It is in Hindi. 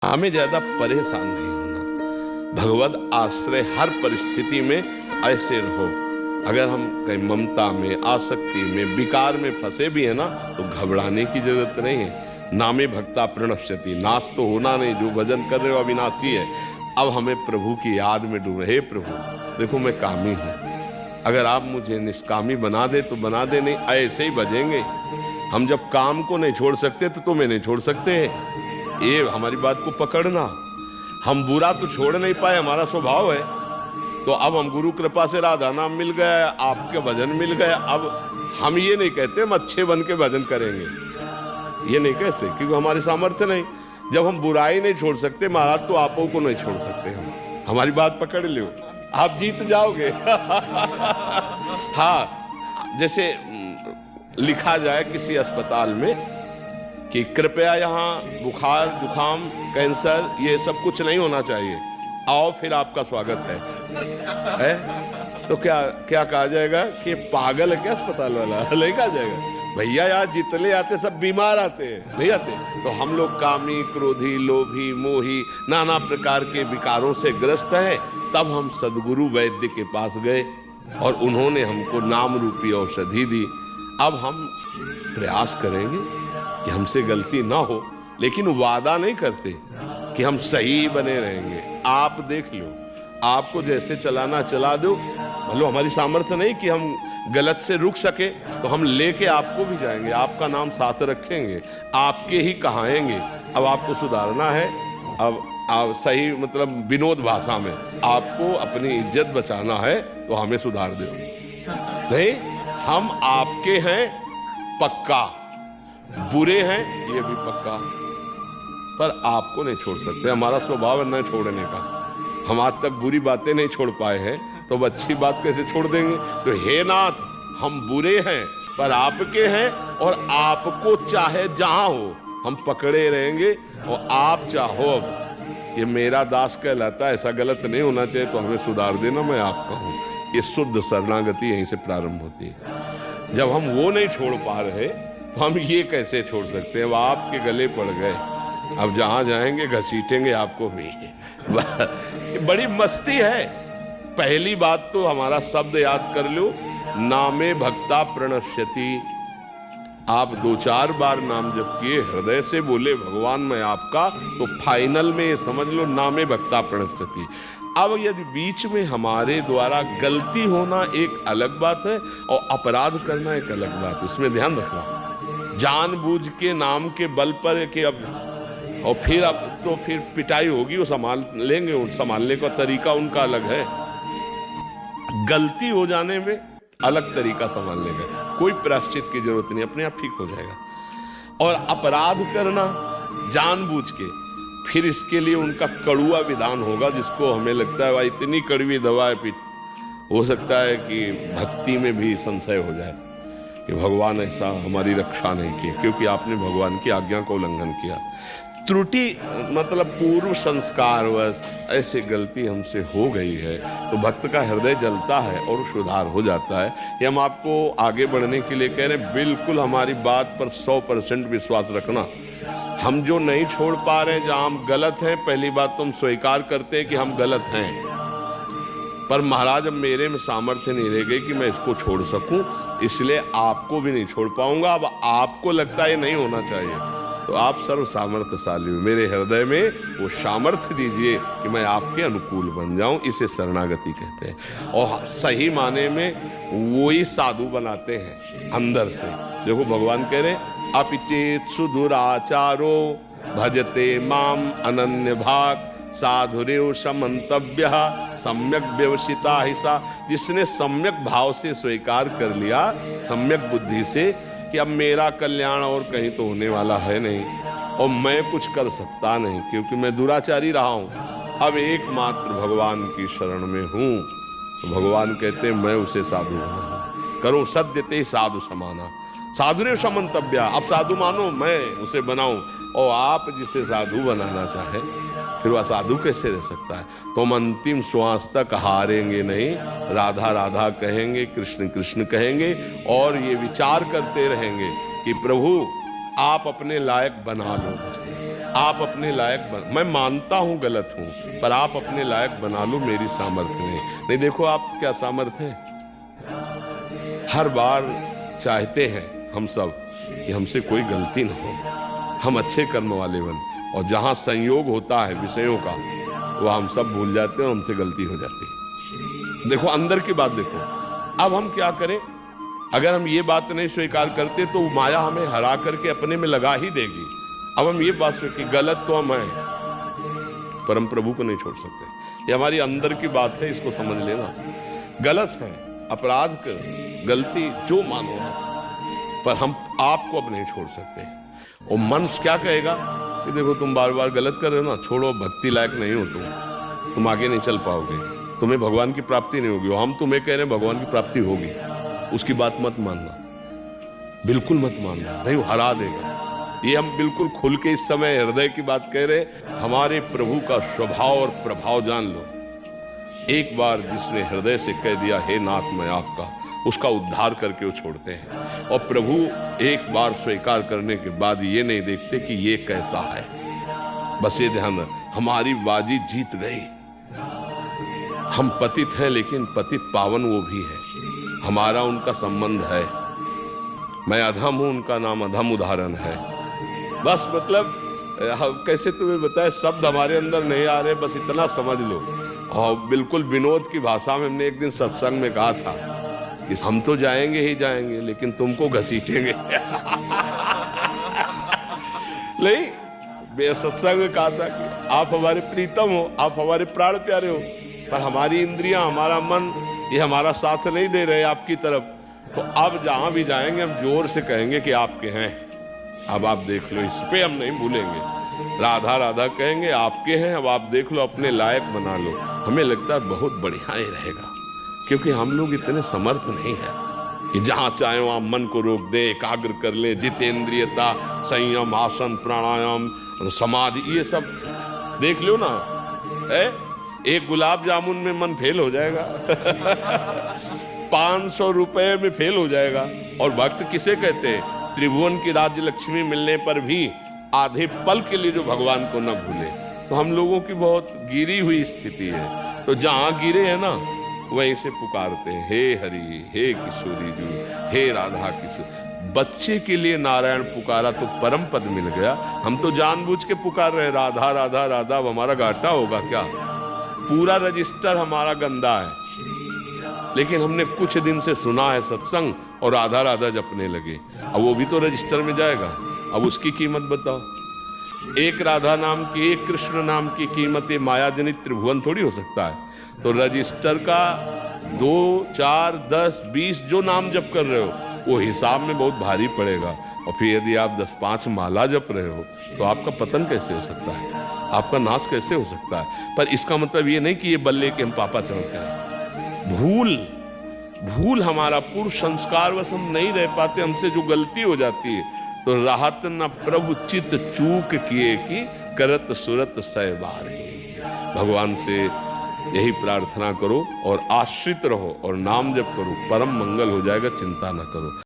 हमें ज्यादा परेशान नहीं होना। भगवत आश्रय हर परिस्थिति में ऐसे रहो। अगर हम कहीं ममता में, आसक्ति में, विकार में फंसे भी है ना, तो घबराने की जरूरत नहीं है। नामे भक्ता प्रणश्यति, नाश तो होना नहीं। जो भजन कर रहे हो अविनाशी है। अब हमें प्रभु की याद में डूबे। हे प्रभु देखो मैं कामी हूं, अगर आप मुझे निष्कामी बना दे तो बना दे, नहीं ऐसे ही भजेंगे। हम जब काम को नहीं छोड़ सकते तो तुम्हें नहीं छोड़ सकते। ये हमारी बात को पकड़ना। हम बुरा तो छोड़ नहीं पाए, हमारा स्वभाव है। तो अब हम गुरु कृपा से राधा नाम मिल गया, आपके भजन मिल गया। अब हम ये नहीं कहते हम अच्छे बन के भजन करेंगे, ये नहीं कहते, क्योंकि हमारे सामर्थ्य नहीं। जब हम बुराई नहीं छोड़ सकते महाराज, तो आपो को नहीं छोड़ सकते हम। हमारी बात पकड़ लो, आप जीत जाओगे। हाँ, जैसे लिखा जाए किसी अस्पताल में कि कृपया यहाँ बुखार, जुखाम, कैंसर ये सब कुछ नहीं होना चाहिए, आओ फिर आपका स्वागत है? तो क्या क्या कहा जाएगा कि पागल है क्या अस्पताल वाला? नहीं कहा जाएगा। भैया यार जितने आते सब बीमार आते हैं, नहीं आते। तो हम लोग कामी, क्रोधी, लोभी, मोही, नाना प्रकार के विकारों से ग्रस्त हैं। तब हम सदगुरु वैद्य के पास गए और उन्होंने हमको नाम रूपी औषधि दी। अब हम प्रयास करेंगे कि हमसे गलती ना हो, लेकिन वादा नहीं करते कि हम सही बने रहेंगे। आप देख लो, आपको जैसे चलाना चला दो। मतलब हमारी सामर्थ्य नहीं कि हम गलत से रुक सके, तो हम लेके आपको भी जाएंगे, आपका नाम साथ रखेंगे, आपके ही कहाएंगे। अब आपको सुधारना है, अब आप सही मतलब विनोद भाषा में आपको अपनी इज्जत बचाना है, तो हमें सुधार दो। नहीं, हम आपके हैं पक्का, बुरे हैं ये भी पक्का, पर आपको नहीं छोड़ सकते। हमारा स्वभाव है न छोड़ने का। हम आज तक बुरी बातें नहीं छोड़ पाए हैं, तो अब अच्छी बात कैसे छोड़ देंगे? तो हे नाथ, हम बुरे हैं पर आपके हैं, और आपको चाहे जहां हो हम पकड़े रहेंगे। और आप चाहो अब ये मेरा दास कहलाता है, ऐसा गलत नहीं होना चाहिए, तो हमें सुधार देना, मैं आपका हूं। ये शुद्ध शरणागति यहीं से प्रारंभ होती है। जब हम वो नहीं छोड़ पा रहे, तो हम ये कैसे छोड़ सकते हैं? अब आपके गले पड़ गए, अब जहां जाएंगे घसीटेंगे आपको भी। बड़ी मस्ती है। पहली बात तो हमारा शब्द याद कर लो, नामे भक्ता प्रणश्यति। आप 2-4 बार नाम जप किए, हृदय से बोले भगवान मैं आपका, तो फाइनल में ये समझ लो नामे भक्ता प्रणश्यति। अब यदि बीच में हमारे द्वारा गलती होना एक अलग बात है, और अपराध करना एक अलग बात है, इसमें ध्यान रखना। जानबूझ के नाम के बल पर कि अब और फिर अब तो फिर पिटाई होगी, वो संभाल लेंगे, उन संभालने का तरीका उनका अलग है। गलती हो जाने में अलग तरीका संभालने का, कोई प्रायश्चित की जरूरत नहीं, अपने आप ठीक हो जाएगा। और अपराध करना जानबूझ के, फिर इसके लिए उनका कड़ुआ विधान होगा, जिसको हमें लगता है भाई इतनी कड़वी दवा है, हो सकता है कि भक्ति में भी संशय हो जाए कि भगवान ऐसा हमारी रक्षा नहीं की, क्योंकि आपने भगवान की आज्ञा का उल्लंघन किया। त्रुटि मतलब पूर्व संस्कारवश ऐसे गलती हमसे हो गई है, तो भक्त का हृदय जलता है और सुधार हो जाता है। ये हम आपको आगे बढ़ने के लिए कह रहे हैं। बिल्कुल हमारी बात पर 100% विश्वास रखना। हम जो नहीं छोड़ पा रहे हैं, जहां हम गलत हैं, पहली बात तो हम स्वीकार करते हैं कि हम गलत हैं, पर महाराज अब मेरे में सामर्थ्य नहीं रह गई कि मैं इसको छोड़ सकूं, इसलिए आपको भी नहीं छोड़ पाऊंगा। अब आपको लगता है नहीं होना चाहिए, तो आप सर्व सामर्थ्यशाली हो, मेरे हृदय में वो सामर्थ्य दीजिए कि मैं आपके अनुकूल बन जाऊं। इसे शरणागति कहते हैं। और सही माने में वो ही साधु बनाते हैं अंदर से। देखो भगवान कह रहे, अपिचेत सुदुराचारो भजते माम अनन्य भाग, साधुरेव समन्तव्य सम्यक व्यवसिता हिसा। जिसने सम्यक भाव से स्वीकार कर लिया, सम्यक बुद्धि से, कि अब मेरा कल्याण और कहीं तो होने वाला है नहीं, और मैं कुछ कर सकता नहीं क्योंकि मैं दुराचारी रहा हूं, अब एकमात्र भगवान की शरण में हूं, तो भगवान कहते मैं उसे साधु बनाऊं। करो सद्यते साधु समाना, साधुरेव समन्तव्य। अब साधु मानो मैं उसे बनाऊं, और आप जिसे साधु बनाना चाहे, फिर वह साधु कैसे रह सकता है? तुम अंतिम श्वास तक हारेंगे नहीं, राधा राधा कहेंगे, कृष्ण कृष्ण कहेंगे, और ये विचार करते रहेंगे कि प्रभु आप अपने लायक बना लो मुझे, आप अपने लायक मैं मानता हूं गलत हूं, पर आप अपने लायक बना लो, मेरी सामर्थ्य नहीं। देखो आप क्या सामर्थ्य है। हर बार चाहते हैं हम सब कि हमसे कोई गलती ना हो, हम अच्छे कर्म वाले बन, और जहां संयोग होता है विषयों का, वह हम सब भूल जाते हैं और हमसे गलती हो जाती है। देखो अंदर की बात देखो। अब हम क्या करें? अगर हम ये बात नहीं स्वीकार करते तो माया हमें हरा करके अपने में लगा ही देगी। अब हम ये बात कि गलत तो हम हैं, पर हम प्रभु को नहीं छोड़ सकते। ये हमारी अंदर की बात है, इसको समझ लेना। गलत है, अपराध कर, गलती जो मानो आप, पर हम आपको अब नहीं छोड़ सकते। और मन क्या कहेगा कि देखो तुम बार बार गलत कर रहे हो ना, छोड़ो, भक्ति लायक नहीं हो तुम आगे नहीं चल पाओगे, तुम्हें भगवान की प्राप्ति नहीं होगी। हम तुम्हें कह रहे हैं भगवान की प्राप्ति होगी, उसकी बात मत मानना, बिल्कुल मत मानना, नहीं वो हरा देगा। ये हम बिल्कुल खुल के इस समय हृदय की बात कह रहे। हमारे प्रभु का स्वभाव और प्रभाव जान लो। एक बार जिसने हृदय से कह दिया हे नाथ मैं आपका, उसका उद्धार करके वो छोड़ते हैं। और प्रभु एक बार स्वीकार करने के बाद ये नहीं देखते कि ये कैसा है, बस ये ध्यान रख, हमारी बाजी जीत गई। हम पतित हैं, लेकिन पतित पावन वो भी है, हमारा उनका संबंध है। मैं अधम हूं, उनका नाम अधम उदाहरण है। बस मतलब कैसे तुम्हें बताए, शब्द हमारे अंदर नहीं आ रहे, बस इतना समझ लो। और बिल्कुल विनोद की भाषा में हमने एक दिन सत्संग में कहा था कि हम तो जाएंगे ही जाएंगे, लेकिन तुमको घसीटेंगे। नहीं, सत्संग में कहा था कि आप हमारे प्रीतम हो, आप हमारे प्राण प्यारे हो, पर हमारी इंद्रियां, हमारा मन, ये हमारा साथ नहीं दे रहे आपकी तरफ। तो अब जहां भी जाएंगे हम जोर से कहेंगे कि आपके हैं। अब आप देख लो, इस पे हम नहीं भूलेंगे। राधा राधा कहेंगे, आपके हैं, अब आप देख लो, अपने लायक बना लो। हमें लगता है बहुत बढ़िया ही रहेगा, क्योंकि हम लोग इतने समर्थ नहीं है कि जहां चाहे वहां मन को रोक दे, एकाग्र कर ले। जितेंद्रियता, संयम, आसन, प्राणायाम, समाधि, ये सब देख लो ना है। एक गुलाब जामुन में मन फेल हो जाएगा। 500 रुपए में फेल हो जाएगा। और भक्त किसे कहते हैं? त्रिभुवन की राज्य लक्ष्मी मिलने पर भी आधे पल के लिए जो भगवान को न भूले। तो हम लोगों की बहुत गिरी हुई स्थिति है। तो जहां गिरे हैं ना, वहीं से पुकारते हैं हे हरि, हे किशोरी जी, हे राधा किशोर। बच्चे के लिए नारायण पुकारा तो परम पद मिल गया। हम तो जानबूझ के पुकार रहे राधा राधा राधा। अब हमारा घाटा होगा क्या? पूरा रजिस्टर हमारा गंदा है, लेकिन हमने कुछ दिन से सुना है सत्संग और राधा राधा जपने लगे। अब वो भी तो रजिस्टर में जाएगा। अब उसकी कीमत बताओ। एक राधा नाम की, एक कृष्ण नाम की कीमत ये माया जनित त्रिभुवन थोड़ी हो सकता है। तो रजिस्टर का 2, 4, 10, 20 जो नाम जप कर रहे हो, वो हिसाब में बहुत भारी पड़ेगा। और फिर यदि आप 10-5 माला जप रहे हो, तो आपका पतन कैसे हो सकता है? आपका नाश कैसे हो सकता है? पर इसका मतलब ये नहीं कि ये बल्ले के हम पापा चढ़ते हैं। भूल हमारा पूर्व संस्कार वश हम नहीं रह पाते, हमसे जो गलती हो जाती है। तो राहत न प्रभु चित चूक किए कि करत सुरत सहबार। भगवान से यही प्रार्थना करो और आश्रित रहो और नाम जप करो, परम मंगल हो जाएगा, चिंता न करो।